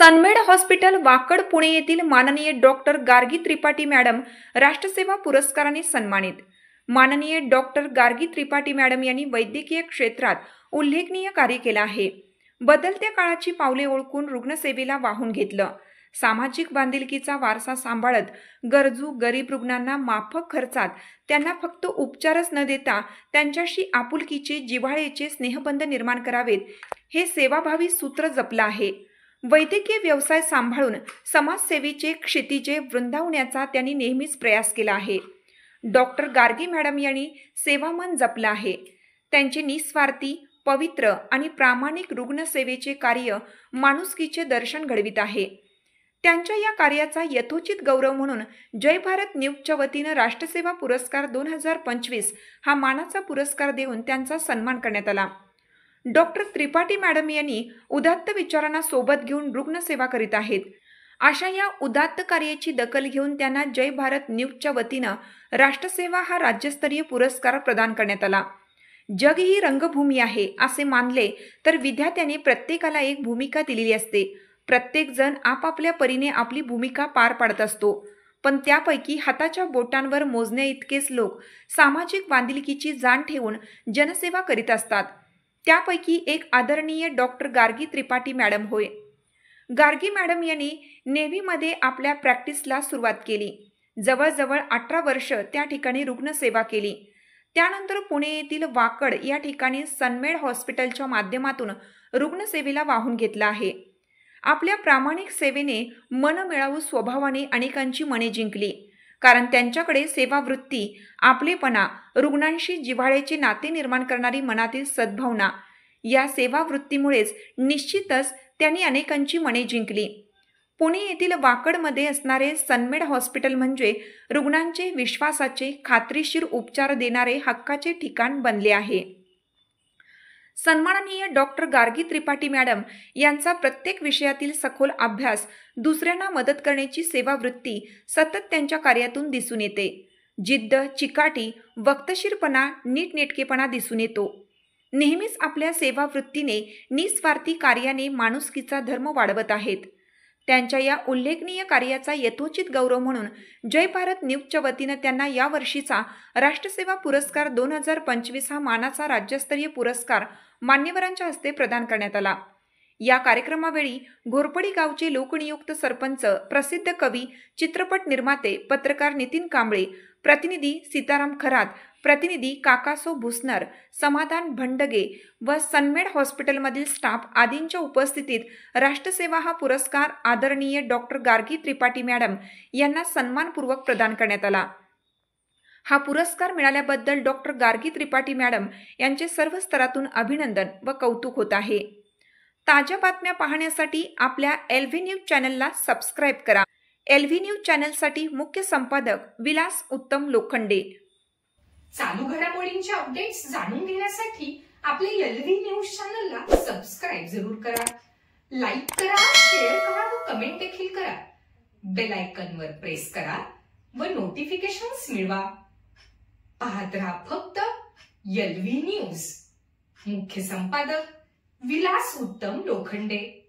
सनमेड hospital Wakad Pune येथील माननीय doctor Gargi Tripathi madam राष्ट्रसेवा पुरस्काराने सन्मानित। माननीय डॉक्टर गार्गी त्रिपाठी मॅडम यांनी वैद्यकीय क्षेत्रात उल्लेखनीय कार्य केले आहे। बदलत्या काळाची पावले ओळखून रुग्णसेवेला वाहून घेतलं। सामाजिक बांधिलकीचा वारसा सांभाळत गरजू गरीब रुग्णांना माफक खर्चात त्यांना फक्त उपचारच न देता त्यांच्याशी आपुलकीचे जिव्हाळ्याचे स्नेहबंध निर्माण करावेत हे सेवाभावी सूत्र जपलं आहे। वैद्यकीय व्यवसाय सांभाळून समाजसेवेचे क्षितिजे वृंदावण्याचा त्यांनी नेहमीच प्रयास केला आहे। डॉक्टर गार्गी मॅडम यांनी सेवामन जपलं आहे। त्यांचे निस्वार्थी पवित्र आणि प्रामाणिक रुग्णसेवेचे कार्य माणुसकीचे दर्शन घडवित आहे। त्यांच्या या कार्याचा यथोचित गौरव म्हणून जय भारत न्यूजच्या वतीनं राष्ट्रसेवा पुरस्कार 2025 हा मानाचा पुरस्कार देऊन त्यांचा सन्मान करण्यात आला। डॉक्टर त्रिपाठी मॅडम यांनी उदात्त विचारांना सोबत घेऊन रुग्णसेवा करीत आहेत। अशा या उदात्त कार्याची दखल घेऊन त्यांना जय भारत न्यूजच्या वतीनं राष्ट्रसेवा हा राज्यस्तरीय पुरस्कार प्रदान करण्यात आला। जग ही रंगभूमी आहे असे मानले तर विद्यार्थ्याने प्रत्येकाला एक भूमिका दिलेली असते। प्रत्येक जण आपापल्या परीने आपली भूमिका पार पाडत असतो, पण त्यापैकी हाताच्या बोटांवर मोजण्या इतकेच लोक सामाजिक बांधिलकीची जाण ठेवून जनसेवा करीत असतात। त्यापैकी एक आदरणीय डॉक्टर गार्गी त्रिपाठी मॅडम होय। गार्गी मॅडम यांनी नेव्हीमध्ये आपल्या प्रॅक्टिसला सुरुवात केली। जवळजवळ 18 वर्ष त्या ठिकाणी रुग्णसेवा केली। त्यानंतर पुणे येथील वाकड या ठिकाणी सनमेड हॉस्पिटलच्या माध्यमातून रुग्णसेवेला वाहून घेतला आहे। आपल्या प्रामाणिक सेवेने मनमिळावू स्वभावाने अनेकांची मने जिंकली, कारण त्यांच्याकडे सेवावृत्ती, आपलेपणा, रुग्णांशी जिव्हाळ्याचे नाते निर्माण करणारी मनातील सद्भावना या सेवावृत्तीमुळेच निश्चितच त्यांनी अनेकांची मने जिंकली। पुणे येथील वाकडमध्ये असणारे सनमेड हॉस्पिटल म्हणजे रुग्णांचे विश्वासाचे खात्रीशीर उपचार देणारे हक्काचे ठिकाण बनले आहे। सन्माननीय डॉक्टर गार्गी त्रिपाठी मॅडम यांचा प्रत्येक विषयातील सखोल अभ्यास, दुसऱ्यांना मदत करण्याची सेवावृत्ती सतत त्यांच्या कार्यातून दिसून येते। जिद्द, चिकाटी, वक्तशीरपणा, नीटनेटकेपणा दिसून येतो। नेहमीच आपल्या सेवावृत्तीने, निस्वार्थी कार्याने माणुसकीचा धर्म वाढवत आहेत। त्यांच्या या उल्लेखनीय कार्याचा यथोचित गौरव म्हणून जय भारत न्यूजच्या वतीनं त्यांना या वर्षीचा राष्ट्रसेवा पुरस्कार 2025 हा मानाचा राज्यस्तरीय पुरस्कार मान्यवरांच्या हस्ते प्रदान करण्यात आला। या कार्यक्रमावेळी घोरपडी गावचे लोकनियुक्त सरपंच, प्रसिद्ध कवी, चित्रपट निर्माते, पत्रकार नितीन कांबळे, प्रतिनिधी सीताराम खरात, प्रतिनिधी काकासो भुसनर, समाधान भंडगे व सनमेड हॉस्पिटलमधील स्टाफ आदींच्या उपस्थितीत राष्ट्रसेवा हा पुरस्कार आदरणीय डॉक्टर गार्गी त्रिपाठी मॅडम यांना सन्मानपूर्वक प्रदान करण्यात आला। हा पुरस्कार मिळाल्याबद्दल डॉक्टर गार्गी त्रिपाठी मॅडम यांचे सर्व स्तरातून अभिनंदन व कौतुक होत आहे। ताज्या बातम्या पाहण्यासाठी आपल्या एलव्ही न्यूज चॅनलला सबस्क्राईब करा। एलव्ही न्यूज चॅनलसाठी मुख्य संपादक विलास उत्तम लोखंडे। चालू घडामोडींचे अपडेट्स जाणून घेण्यासाठी आपल्या एलव्ही न्यूज चॅनलला सबस्क्राईब जरूर करा, लाईक करा, शेअर करा व कमेंट देखील करा। बेल आयकॉनवर प्रेस करा व नोटिफिकेशन्स मिळवा। पाहत रहा फक्त एलव्ही न्यूज। मुख्य संपादक विलास उत्तम लोखंडे।